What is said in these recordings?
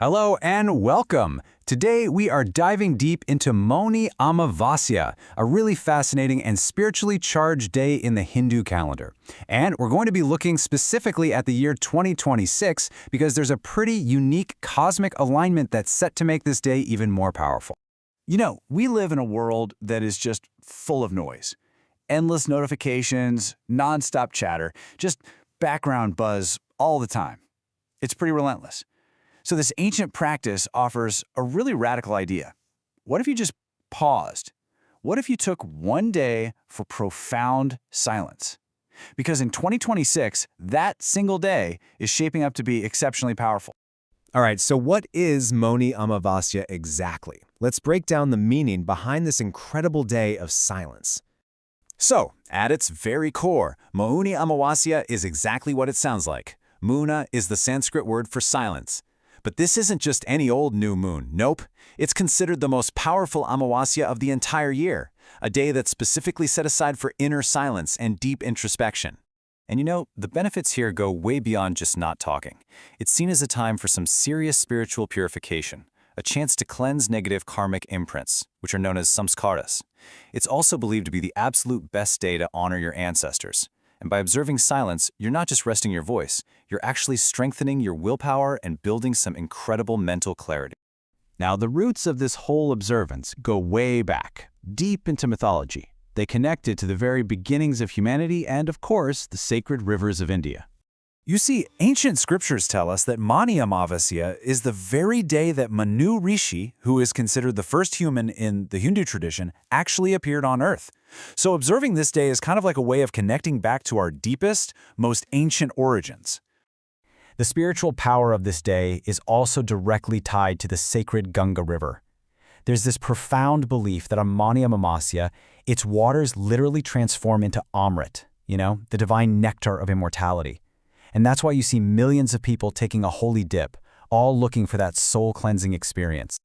Hello and welcome. Today we are diving deep into Mauni Amavasya, a really fascinating and spiritually charged day in the Hindu calendar. And we're going to be looking specifically at the year 2026 because there's a pretty unique cosmic alignment that's set to make this day even more powerful. You know, we live in a world that is just full of noise. Endless notifications, nonstop chatter, just background buzz all the time. It's pretty relentless. So this ancient practice offers a really radical idea. What if you just paused? What if you took one day for profound silence? Because in 2026, that single day is shaping up to be exceptionally powerful. All right, so what is Mauni Amavasya exactly? Let's break down the meaning behind this incredible day of silence. So, at its very core, Mauni Amavasya is exactly what it sounds like. Muna is the Sanskrit word for silence. But this isn't just any old new moon, nope. It's considered the most powerful Amavasya of the entire year, a day that's specifically set aside for inner silence and deep introspection. And you know, the benefits here go way beyond just not talking. It's seen as a time for some serious spiritual purification, a chance to cleanse negative karmic imprints, which are known as samskaras. It's also believed to be the absolute best day to honor your ancestors. And by observing silence, you're not just resting your voice, you're actually strengthening your willpower and building some incredible mental clarity. Now, the roots of this whole observance go way back, deep into mythology. They connect it to the very beginnings of humanity and, of course, the sacred rivers of India. You see, ancient scriptures tell us that Mauni Amavasya is the very day that Manu Rishi, who is considered the first human in the Hindu tradition, actually appeared on Earth. So observing this day is kind of like a way of connecting back to our deepest, most ancient origins. The spiritual power of this day is also directly tied to the sacred Ganga River. There's this profound belief that on Mauni Amavasya, its waters literally transform into Amrit, the divine nectar of immortality. And that's why you see millions of people taking a holy dip, all looking for that soul-cleansing experience.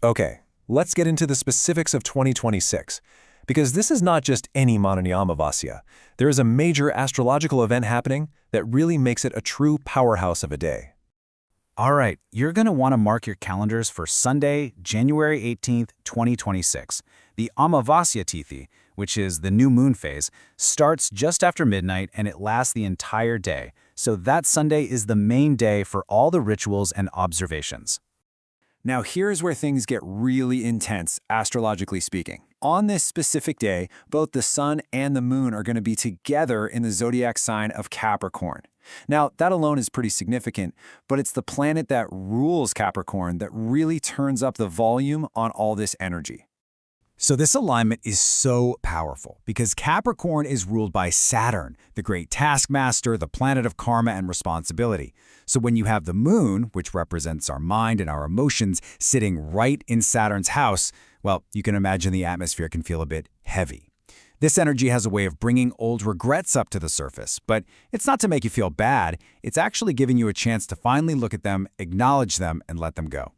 Okay, let's get into the specifics of 2026. Because this is not just any Mauni Amavasya. There is a major astrological event happening that really makes it a true powerhouse of a day. All right, you're going to want to mark your calendars for Sunday, January 18th, 2026. The Amavasya Tithi, which is the new moon phase, starts just after midnight and it lasts the entire day. So that Sunday is the main day for all the rituals and observations. Now here's where things get really intense, astrologically speaking. On this specific day, both the sun and the moon are going to be together in the zodiac sign of Capricorn. Now, that alone is pretty significant, but it's the planet that rules Capricorn that really turns up the volume on all this energy. So this alignment is so powerful because Capricorn is ruled by Saturn, the great taskmaster, the planet of karma and responsibility. So when you have the moon, which represents our mind and our emotions, sitting right in Saturn's house, well, you can imagine the atmosphere can feel a bit heavy. This energy has a way of bringing old regrets up to the surface, but it's not to make you feel bad. It's actually giving you a chance to finally look at them, acknowledge them, and let them go.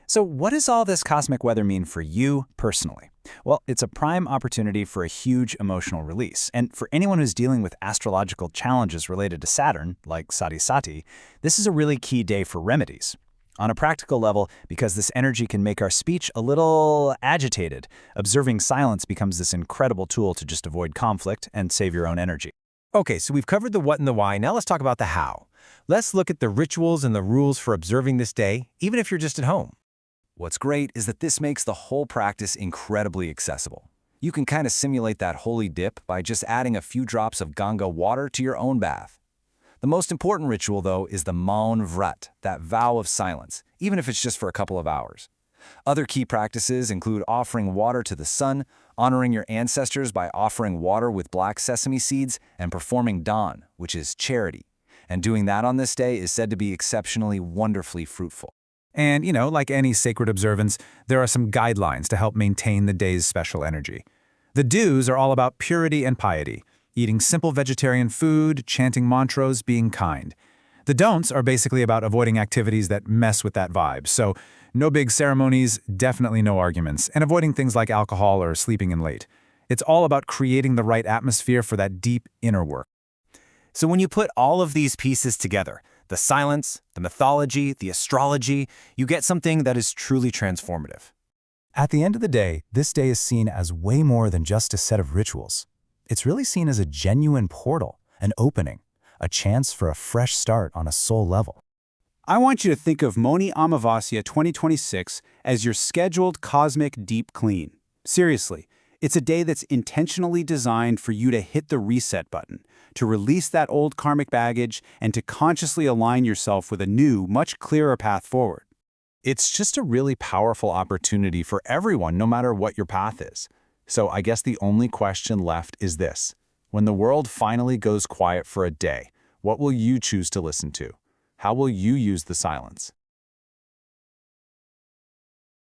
So what does all this cosmic weather mean for you personally? Well, it's a prime opportunity for a huge emotional release. And for anyone who's dealing with astrological challenges related to Saturn, like Sati Sati, this is a really key day for remedies. On a practical level, because this energy can make our speech a little agitated, observing silence becomes this incredible tool to just avoid conflict and save your own energy. Okay, so we've covered the what and the why. Now let's talk about the how. Let's look at the rituals and the rules for observing this day, even if you're just at home. What's great is that this makes the whole practice incredibly accessible. You can kind of simulate that holy dip by just adding a few drops of Ganga water to your own bath. The most important ritual, though, is the Maun Vrat, that vow of silence, even if it's just for a couple of hours. Other key practices include offering water to the sun, honoring your ancestors by offering water with black sesame seeds, and performing Dawn, which is charity. And doing that on this day is said to be exceptionally wonderfully fruitful. And, like any sacred observance, there are some guidelines to help maintain the day's special energy. The do's are all about purity and piety, eating simple vegetarian food, chanting mantras, being kind. The don'ts are basically about avoiding activities that mess with that vibe. So no big ceremonies, definitely no arguments, and avoiding things like alcohol or sleeping in late. It's all about creating the right atmosphere for that deep inner work. So when you put all of these pieces together, The silence, the mythology, the astrology, you get something that is truly transformative. At the end of the day, this day is seen as way more than just a set of rituals. It's really seen as a genuine portal, an opening, a chance for a fresh start on a soul level. I want you to think of Mauni Amavasya 2026 as your scheduled cosmic deep clean. Seriously, it's a day that's intentionally designed for you to hit the reset button, to release that old karmic baggage, and to consciously align yourself with a new, much clearer path forward. It's just a really powerful opportunity for everyone, no matter what your path is. So I guess the only question left is this. When the world finally goes quiet for a day, what will you choose to listen to? How will you use the silence?